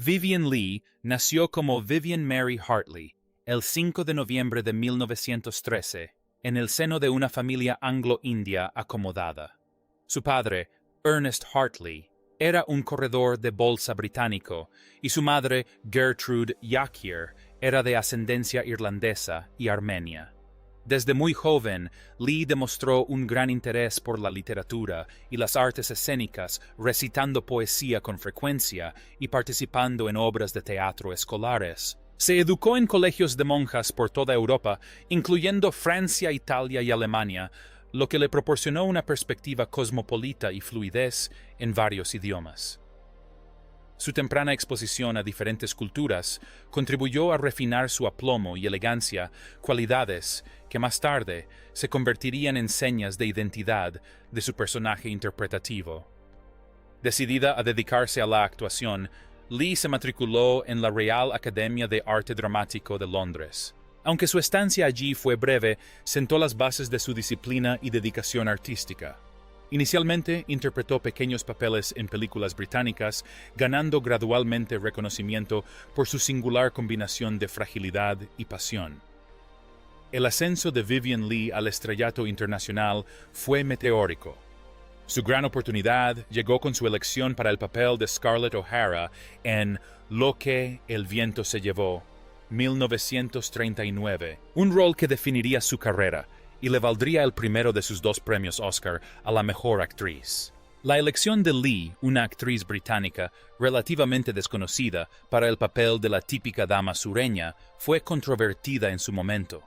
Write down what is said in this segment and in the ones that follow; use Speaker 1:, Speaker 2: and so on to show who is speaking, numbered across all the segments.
Speaker 1: Vivien Leigh nació como Vivian Mary Hartley el 5 de noviembre de 1913 en el seno de una familia anglo-india acomodada. Su padre, Ernest Hartley, era un corredor de bolsa británico y su madre, Gertrude Yakier, era de ascendencia irlandesa y armenia. Desde muy joven, Leigh demostró un gran interés por la literatura y las artes escénicas, recitando poesía con frecuencia y participando en obras de teatro escolares. Se educó en colegios de monjas por toda Europa, incluyendo Francia, Italia y Alemania, lo que le proporcionó una perspectiva cosmopolita y fluidez en varios idiomas. Su temprana exposición a diferentes culturas contribuyó a refinar su aplomo y elegancia, cualidades que más tarde se convertirían en señas de identidad de su personaje interpretativo. Decidida a dedicarse a la actuación, Leigh se matriculó en la Real Academia de Arte Dramático de Londres. Aunque su estancia allí fue breve, sentó las bases de su disciplina y dedicación artística. Inicialmente interpretó pequeños papeles en películas británicas, ganando gradualmente reconocimiento por su singular combinación de fragilidad y pasión. El ascenso de Vivien Leigh al estrellato internacional fue meteórico. Su gran oportunidad llegó con su elección para el papel de Scarlett O'Hara en Lo que el viento se llevó, 1939, un rol que definiría su carrera y le valdría el primero de sus 2 premios Oscar a la mejor actriz. La elección de Leigh, una actriz británica relativamente desconocida para el papel de la típica dama sureña, fue controvertida en su momento.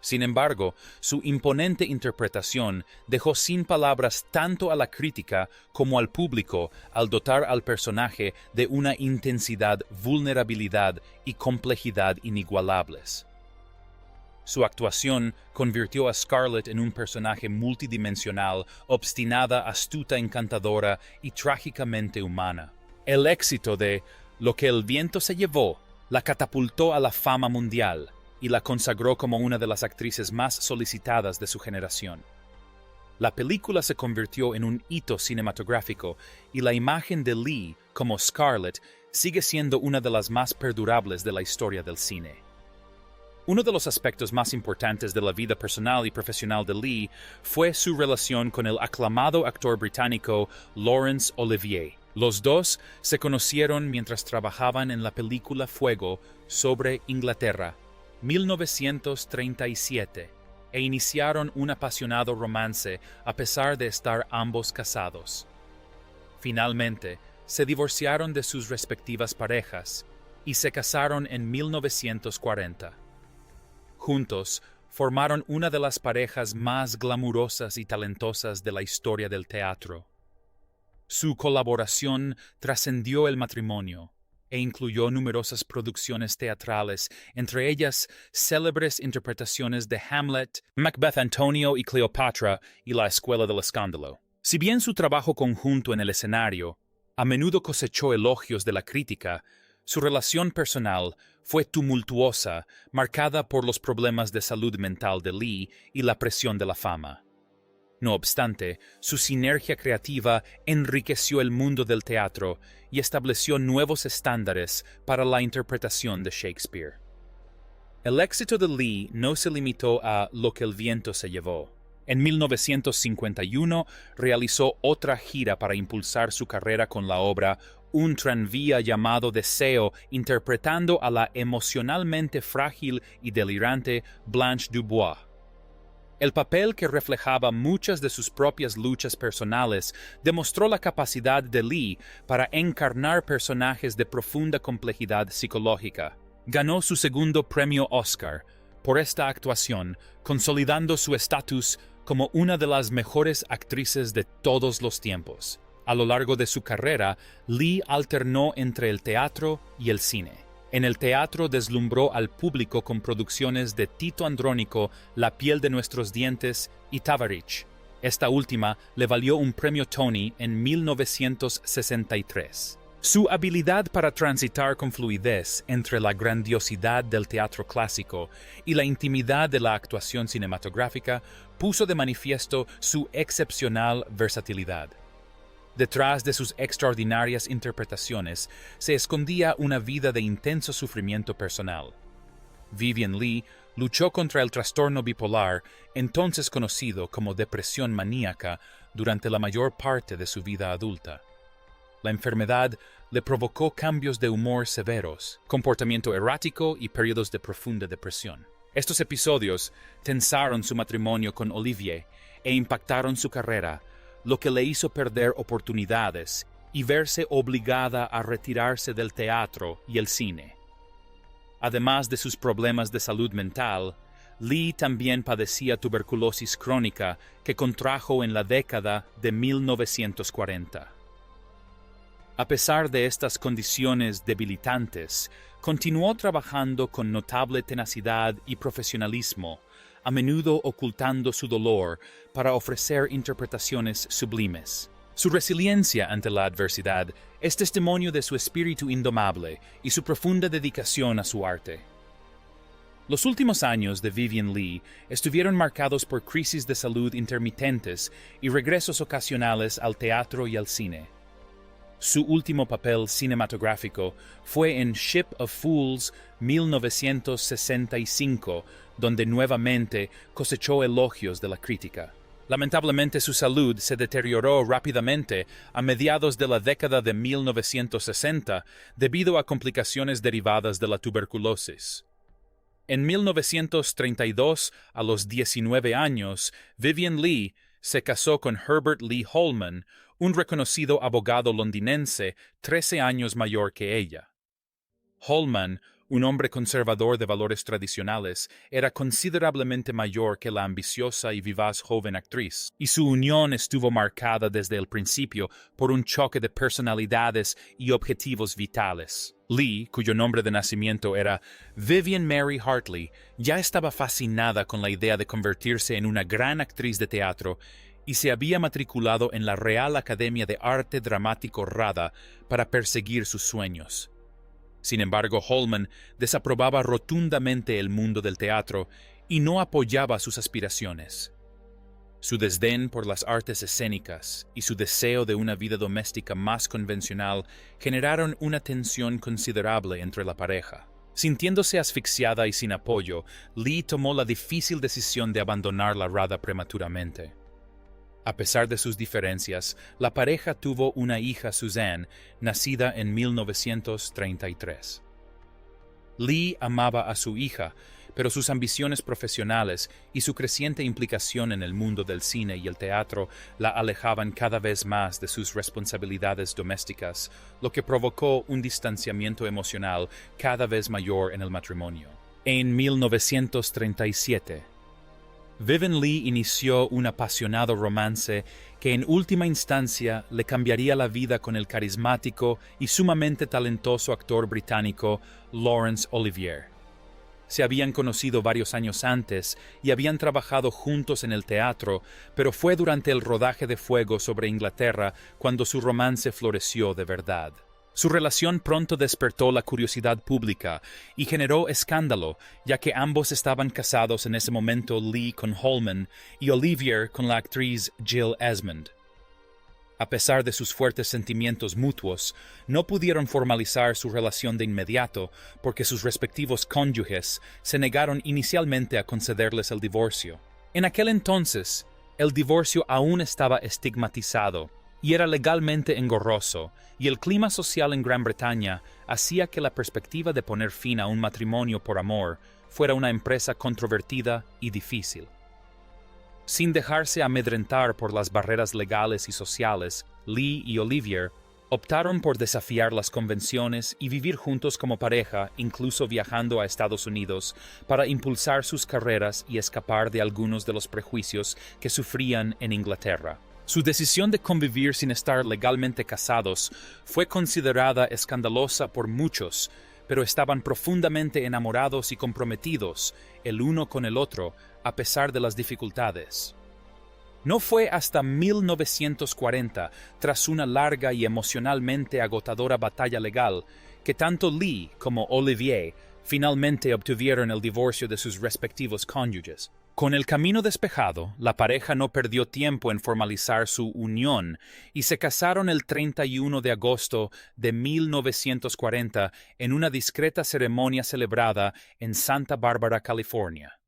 Speaker 1: Sin embargo, su imponente interpretación dejó sin palabras tanto a la crítica como al público al dotar al personaje de una intensidad, vulnerabilidad y complejidad inigualables. Su actuación convirtió a Scarlett en un personaje multidimensional, obstinada, astuta, encantadora y trágicamente humana. El éxito de Lo que el viento se llevó la catapultó a la fama mundial y la consagró como una de las actrices más solicitadas de su generación. La película se convirtió en un hito cinematográfico y la imagen de Leigh como Scarlett sigue siendo una de las más perdurables de la historia del cine. Uno de los aspectos más importantes de la vida personal y profesional de Leigh fue su relación con el aclamado actor británico Laurence Olivier. Los dos se conocieron mientras trabajaban en la película Fuego sobre Inglaterra, 1937, e iniciaron un apasionado romance a pesar de estar ambos casados. Finalmente, se divorciaron de sus respectivas parejas y se casaron en 1940. Juntos, formaron una de las parejas más glamurosas y talentosas de la historia del teatro. Su colaboración trascendió el matrimonio e incluyó numerosas producciones teatrales, entre ellas célebres interpretaciones de Hamlet, Macbeth, Antonio y Cleopatra y La Escuela del Escándalo. Si bien su trabajo conjunto en el escenario a menudo cosechó elogios de la crítica, su relación personal fue tumultuosa, marcada por los problemas de salud mental de Leigh y la presión de la fama. No obstante, su sinergia creativa enriqueció el mundo del teatro y estableció nuevos estándares para la interpretación de Shakespeare. El éxito de Leigh no se limitó a Lo que el viento se llevó. En 1951 realizó otra gira para impulsar su carrera con la obra Un tranvía llamado Deseo, interpretando a la emocionalmente frágil y delirante Blanche Dubois. El papel, que reflejaba muchas de sus propias luchas personales, demostró la capacidad de Leigh para encarnar personajes de profunda complejidad psicológica. Ganó su segundo premio Oscar por esta actuación, consolidando su estatus como una de las mejores actrices de todos los tiempos. A lo largo de su carrera, Leigh alternó entre el teatro y el cine. En el teatro deslumbró al público con producciones de Tito Andrónico, La piel de nuestros dientes y Tavarich. Esta última le valió un premio Tony en 1963. Su habilidad para transitar con fluidez entre la grandiosidad del teatro clásico y la intimidad de la actuación cinematográfica puso de manifiesto su excepcional versatilidad. Detrás de sus extraordinarias interpretaciones se escondía una vida de intenso sufrimiento personal. Vivien Leigh luchó contra el trastorno bipolar, entonces conocido como depresión maníaca, durante la mayor parte de su vida adulta. La enfermedad le provocó cambios de humor severos, comportamiento errático y periodos de profunda depresión. Estos episodios tensaron su matrimonio con Olivier e impactaron su carrera, lo que le hizo perder oportunidades y verse obligada a retirarse del teatro y el cine. Además de sus problemas de salud mental, Leigh también padecía tuberculosis crónica que contrajo en la década de 1940. A pesar de estas condiciones debilitantes, continuó trabajando con notable tenacidad y profesionalismo, a menudo ocultando su dolor para ofrecer interpretaciones sublimes. Su resiliencia ante la adversidad es testimonio de su espíritu indomable y su profunda dedicación a su arte. Los últimos años de Vivien Leigh estuvieron marcados por crisis de salud intermitentes y regresos ocasionales al teatro y al cine. Su último papel cinematográfico fue en Ship of Fools 1965, donde nuevamente cosechó elogios de la crítica. Lamentablemente su salud se deterioró rápidamente a mediados de la década de 1960 debido a complicaciones derivadas de la tuberculosis. En 1932, a los 19 años, Vivien Leigh se casó con Herbert Lee Holman, un reconocido abogado londinense 13 años mayor que ella. Holman, un hombre conservador de valores tradicionales, era considerablemente mayor que la ambiciosa y vivaz joven actriz, y su unión estuvo marcada desde el principio por un choque de personalidades y objetivos vitales. Leigh, cuyo nombre de nacimiento era Vivian Mary Hartley, ya estaba fascinada con la idea de convertirse en una gran actriz de teatro y se había matriculado en la Real Academia de Arte Dramático RADA para perseguir sus sueños. Sin embargo, Holman desaprobaba rotundamente el mundo del teatro y no apoyaba sus aspiraciones. Su desdén por las artes escénicas y su deseo de una vida doméstica más convencional generaron una tensión considerable entre la pareja. Sintiéndose asfixiada y sin apoyo, Leigh tomó la difícil decisión de abandonar la RADA prematuramente. A pesar de sus diferencias, la pareja tuvo una hija, Suzanne, nacida en 1933. Leigh amaba a su hija, pero sus ambiciones profesionales y su creciente implicación en el mundo del cine y el teatro la alejaban cada vez más de sus responsabilidades domésticas, lo que provocó un distanciamiento emocional cada vez mayor en el matrimonio. En 1937, Vivien Leigh inició un apasionado romance que en última instancia le cambiaría la vida con el carismático y sumamente talentoso actor británico Laurence Olivier. Se habían conocido varios años antes y habían trabajado juntos en el teatro, pero fue durante el rodaje de Fuego sobre Inglaterra cuando su romance floreció de verdad. Su relación pronto despertó la curiosidad pública y generó escándalo, ya que ambos estaban casados en ese momento, Leigh con Holman y Olivier con la actriz Jill Esmond. A pesar de sus fuertes sentimientos mutuos, no pudieron formalizar su relación de inmediato porque sus respectivos cónyuges se negaron inicialmente a concederles el divorcio. En aquel entonces, el divorcio aún estaba estigmatizado y era legalmente engorroso, y el clima social en Gran Bretaña hacía que la perspectiva de poner fin a un matrimonio por amor fuera una empresa controvertida y difícil. Sin dejarse amedrentar por las barreras legales y sociales, Leigh y Olivier optaron por desafiar las convenciones y vivir juntos como pareja, incluso viajando a Estados Unidos, para impulsar sus carreras y escapar de algunos de los prejuicios que sufrían en Inglaterra. Su decisión de convivir sin estar legalmente casados fue considerada escandalosa por muchos, pero estaban profundamente enamorados y comprometidos el uno con el otro a pesar de las dificultades. No fue hasta 1940, tras una larga y emocionalmente agotadora batalla legal, que tanto Leigh como Olivier finalmente obtuvieron el divorcio de sus respectivos cónyuges. Con el camino despejado, la pareja no perdió tiempo en formalizar su unión y se casaron el 31 de agosto de 1940 en una discreta ceremonia celebrada en Santa Bárbara, California.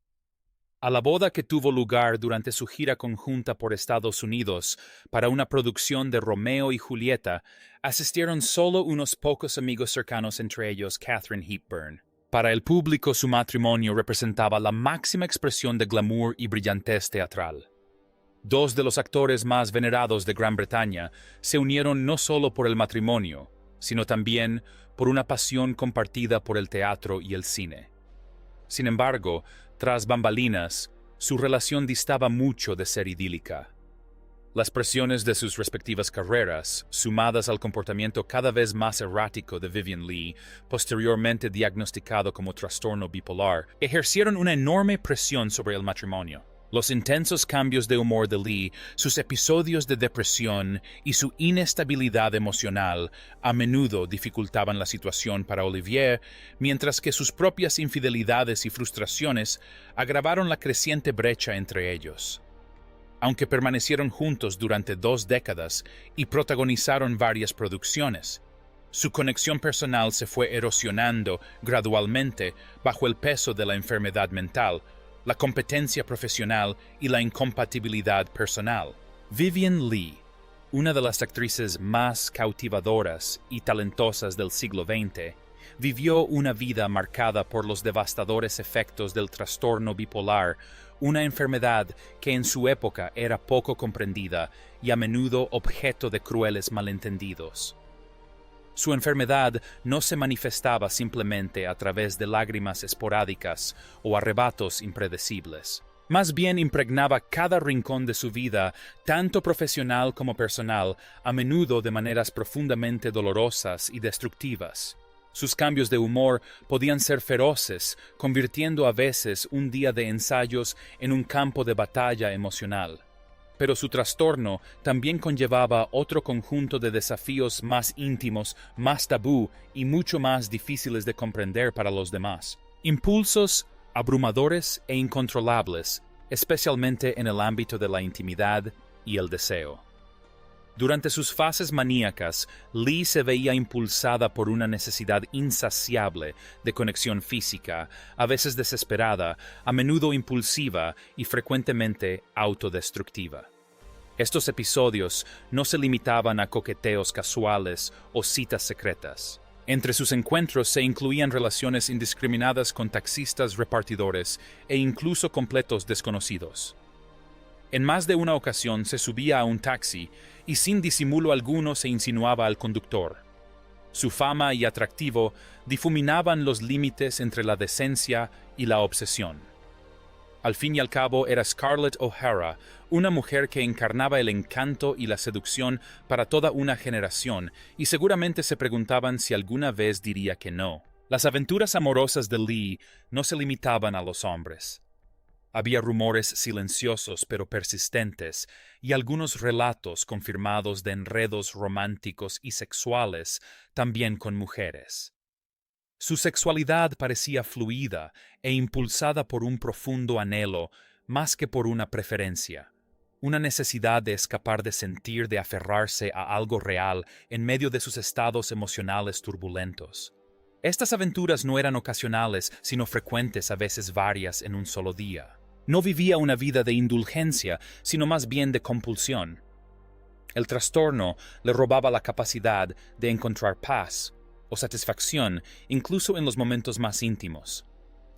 Speaker 1: A la boda, que tuvo lugar durante su gira conjunta por Estados Unidos para una producción de Romeo y Julieta, asistieron solo unos pocos amigos cercanos, entre ellos Katharine Hepburn. Para el público, su matrimonio representaba la máxima expresión de glamour y brillantez teatral. Dos de los actores más venerados de Gran Bretaña se unieron no solo por el matrimonio, sino también por una pasión compartida por el teatro y el cine. Sin embargo, tras bambalinas, su relación distaba mucho de ser idílica. Las presiones de sus respectivas carreras, sumadas al comportamiento cada vez más errático de Vivien Leigh, posteriormente diagnosticado como trastorno bipolar, ejercieron una enorme presión sobre el matrimonio. Los intensos cambios de humor de Leigh, sus episodios de depresión y su inestabilidad emocional a menudo dificultaban la situación para Olivier, mientras que sus propias infidelidades y frustraciones agravaron la creciente brecha entre ellos. Aunque permanecieron juntos durante 2 décadas y protagonizaron varias producciones, su conexión personal se fue erosionando gradualmente bajo el peso de la enfermedad mental, la competencia profesional y la incompatibilidad personal. Vivien Leigh, una de las actrices más cautivadoras y talentosas del siglo XX, vivió una vida marcada por los devastadores efectos del trastorno bipolar, una enfermedad que en su época era poco comprendida y a menudo objeto de crueles malentendidos. Su enfermedad no se manifestaba simplemente a través de lágrimas esporádicas o arrebatos impredecibles. Más bien impregnaba cada rincón de su vida, tanto profesional como personal, a menudo de maneras profundamente dolorosas y destructivas. Sus cambios de humor podían ser feroces, convirtiendo a veces un día de ensayos en un campo de batalla emocional. Pero su trastorno también conllevaba otro conjunto de desafíos más íntimos, más tabú y mucho más difíciles de comprender para los demás. Impulsos abrumadores e incontrolables, especialmente en el ámbito de la intimidad y el deseo. Durante sus fases maníacas, Leigh se veía impulsada por una necesidad insaciable de conexión física, a veces desesperada, a menudo impulsiva y frecuentemente autodestructiva. Estos episodios no se limitaban a coqueteos casuales o citas secretas. Entre sus encuentros se incluían relaciones indiscriminadas con taxistas, repartidores e incluso completos desconocidos. En más de una ocasión se subía a un taxi y sin disimulo alguno se insinuaba al conductor. Su fama y atractivo difuminaban los límites entre la decencia y la obsesión. Al fin y al cabo era Scarlett O'Hara, una mujer que encarnaba el encanto y la seducción para toda una generación, y seguramente se preguntaban si alguna vez diría que no. Las aventuras amorosas de Leigh no se limitaban a los hombres. Había rumores silenciosos pero persistentes y algunos relatos confirmados de enredos románticos y sexuales también con mujeres. Su sexualidad parecía fluida e impulsada por un profundo anhelo más que por una preferencia, una necesidad de escapar de sentir, de aferrarse a algo real en medio de sus estados emocionales turbulentos. Estas aventuras no eran ocasionales, sino frecuentes, a veces varias en un solo día. No vivía una vida de indulgencia, sino más bien de compulsión. El trastorno le robaba la capacidad de encontrar paz o satisfacción, incluso en los momentos más íntimos.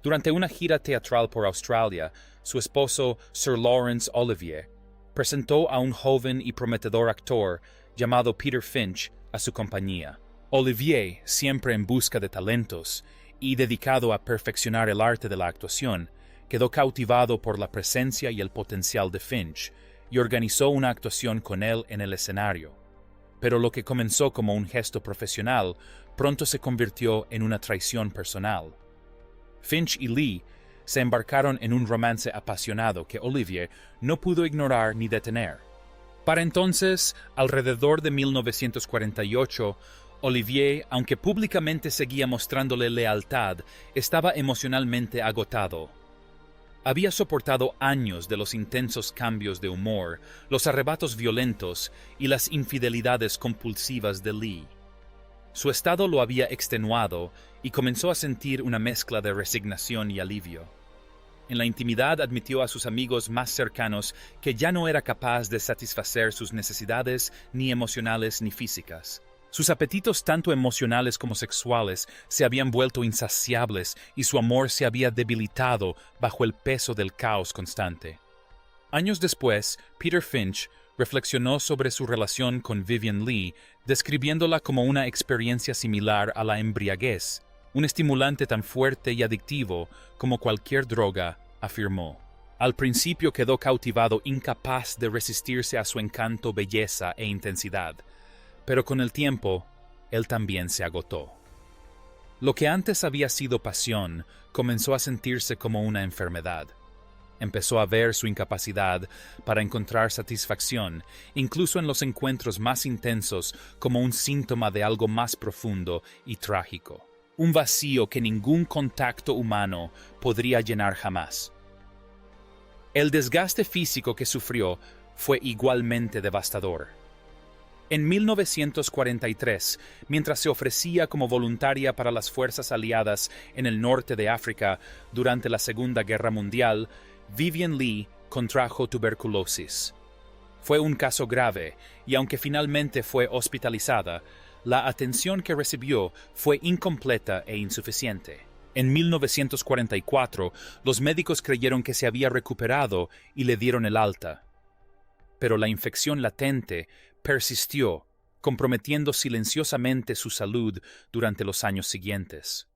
Speaker 1: Durante una gira teatral por Australia, su esposo, Sir Laurence Olivier, presentó a un joven y prometedor actor llamado Peter Finch a su compañía. Olivier, siempre en busca de talentos y dedicado a perfeccionar el arte de la actuación, quedó cautivado por la presencia y el potencial de Finch y organizó una actuación con él en el escenario. Pero lo que comenzó como un gesto profesional pronto se convirtió en una traición personal. Finch y Leigh se embarcaron en un romance apasionado que Olivier no pudo ignorar ni detener. Para entonces, alrededor de 1948, Olivier, aunque públicamente seguía mostrándole lealtad, estaba emocionalmente agotado. Había soportado años de los intensos cambios de humor, los arrebatos violentos y las infidelidades compulsivas de Lee. Su estado lo había extenuado y comenzó a sentir una mezcla de resignación y alivio. En la intimidad admitió a sus amigos más cercanos que ya no era capaz de satisfacer sus necesidades ni emocionales ni físicas. Sus apetitos tanto emocionales como sexuales se habían vuelto insaciables y su amor se había debilitado bajo el peso del caos constante. Años después, Peter Finch reflexionó sobre su relación con Vivien Leigh, describiéndola como una experiencia similar a la embriaguez, un estimulante tan fuerte y adictivo como cualquier droga, afirmó. Al principio quedó cautivado, incapaz de resistirse a su encanto, belleza e intensidad, pero con el tiempo, él también se agotó. Lo que antes había sido pasión comenzó a sentirse como una enfermedad. Empezó a ver su incapacidad para encontrar satisfacción, incluso en los encuentros más intensos, como un síntoma de algo más profundo y trágico. Un vacío que ningún contacto humano podría llenar jamás. El desgaste físico que sufrió fue igualmente devastador. En 1943, mientras se ofrecía como voluntaria para las fuerzas aliadas en el norte de África durante la Segunda Guerra Mundial, Vivien Leigh contrajo tuberculosis. Fue un caso grave y aunque finalmente fue hospitalizada, la atención que recibió fue incompleta e insuficiente. En 1944, los médicos creyeron que se había recuperado y le dieron el alta. Pero la infección latente persistió, comprometiendo silenciosamente su salud durante los años siguientes.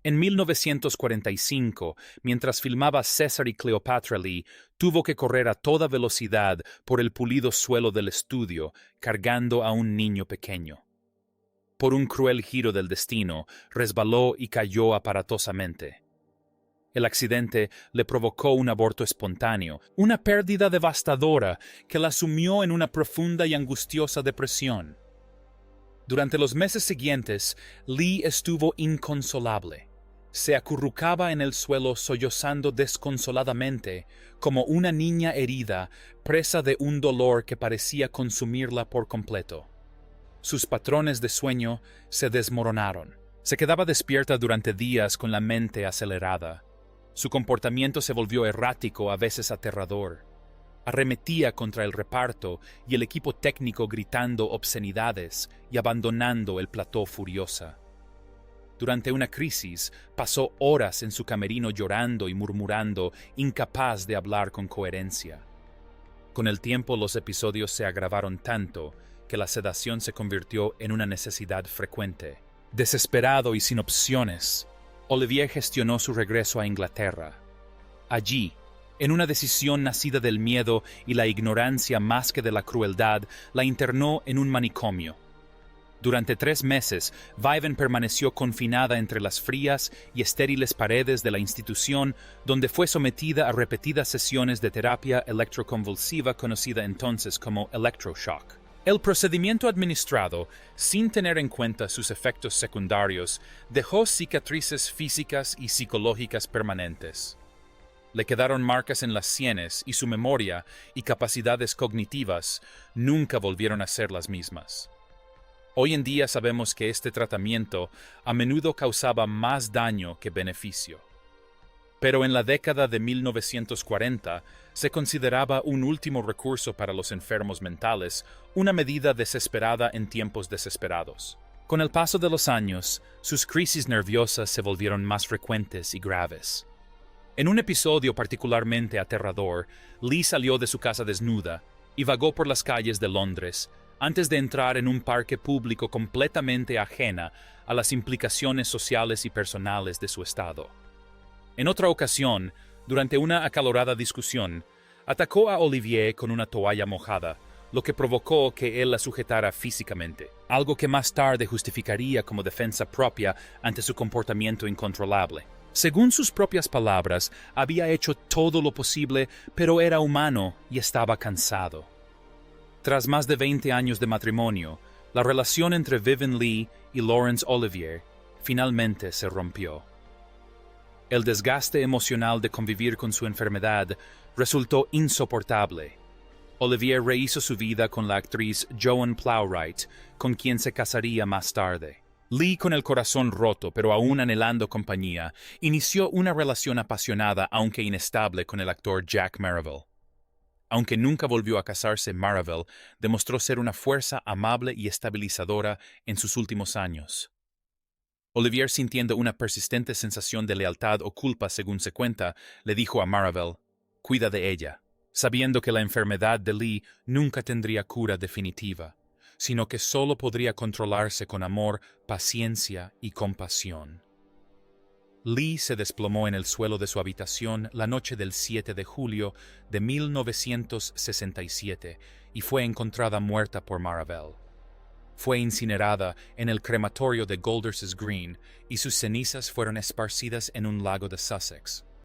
Speaker 1: En 1945, mientras filmaba César y Cleopatra Lee, tuvo que correr a toda velocidad por el pulido suelo del estudio, cargando a un niño pequeño. Por un cruel giro del destino, resbaló y cayó aparatosamente. El accidente le provocó un aborto espontáneo, una pérdida devastadora que la sumió en una profunda y angustiosa depresión. Durante los meses siguientes, Lee estuvo inconsolable. Se acurrucaba en el suelo sollozando desconsoladamente, como una niña herida, presa de un dolor que parecía consumirla por completo. Sus patrones de sueño se desmoronaron. Se quedaba despierta durante días con la mente acelerada. Su comportamiento se volvió errático, a veces aterrador. Arremetía contra el reparto y el equipo técnico gritando obscenidades y abandonando el plató furiosa. Durante una crisis, pasó horas en su camerino llorando y murmurando, incapaz de hablar con coherencia. Con el tiempo los episodios se agravaron tanto que la sedación se convirtió en una necesidad frecuente. Desesperado y sin opciones, Olivier gestionó su regreso a Inglaterra. Allí, en una decisión nacida del miedo y la ignorancia más que de la crueldad, la internó en un manicomio. Durante 3 meses, Viven permaneció confinada entre las frías y estériles paredes de la institución, donde fue sometida a repetidas sesiones de terapia electroconvulsiva conocida entonces como electroshock. El procedimiento administrado, sin tener en cuenta sus efectos secundarios, dejó cicatrices físicas y psicológicas permanentes. Le quedaron marcas en las sienes y su memoria y capacidades cognitivas nunca volvieron a ser las mismas. Hoy en día sabemos que este tratamiento a menudo causaba más daño que beneficio. Pero en la década de 1940 se consideraba un último recurso para los enfermos mentales, una medida desesperada en tiempos desesperados. Con el paso de los años, sus crisis nerviosas se volvieron más frecuentes y graves. En un episodio particularmente aterrador, Lee salió de su casa desnuda y vagó por las calles de Londres antes de entrar en un parque público completamente ajena a las implicaciones sociales y personales de su estado. En otra ocasión, durante una acalorada discusión, atacó a Olivier con una toalla mojada, lo que provocó que él la sujetara físicamente, algo que más tarde justificaría como defensa propia ante su comportamiento incontrolable. Según sus propias palabras, había hecho todo lo posible, pero era humano y estaba cansado. Tras más de 20 años de matrimonio, la relación entre Vivien Leigh y Laurence Olivier finalmente se rompió. El desgaste emocional de convivir con su enfermedad resultó insoportable. Olivier rehizo su vida con la actriz Joan Plowright, con quien se casaría más tarde. Lee, con el corazón roto pero aún anhelando compañía, inició una relación apasionada aunque inestable con el actor Jack Marvel. Aunque nunca volvió a casarse, Marvel demostró ser una fuerza amable y estabilizadora en sus últimos años. Olivier, sintiendo una persistente sensación de lealtad o culpa según se cuenta, le dijo a Marvel: «Cuida de ella», sabiendo que la enfermedad de Lee nunca tendría cura definitiva, sino que solo podría controlarse con amor, paciencia y compasión. Lee se desplomó en el suelo de su habitación la noche del 7 de julio de 1967 y fue encontrada muerta por Marvel. Fue incinerada en el crematorio de Golders Green y sus cenizas fueron esparcidas en un lago de Sussex.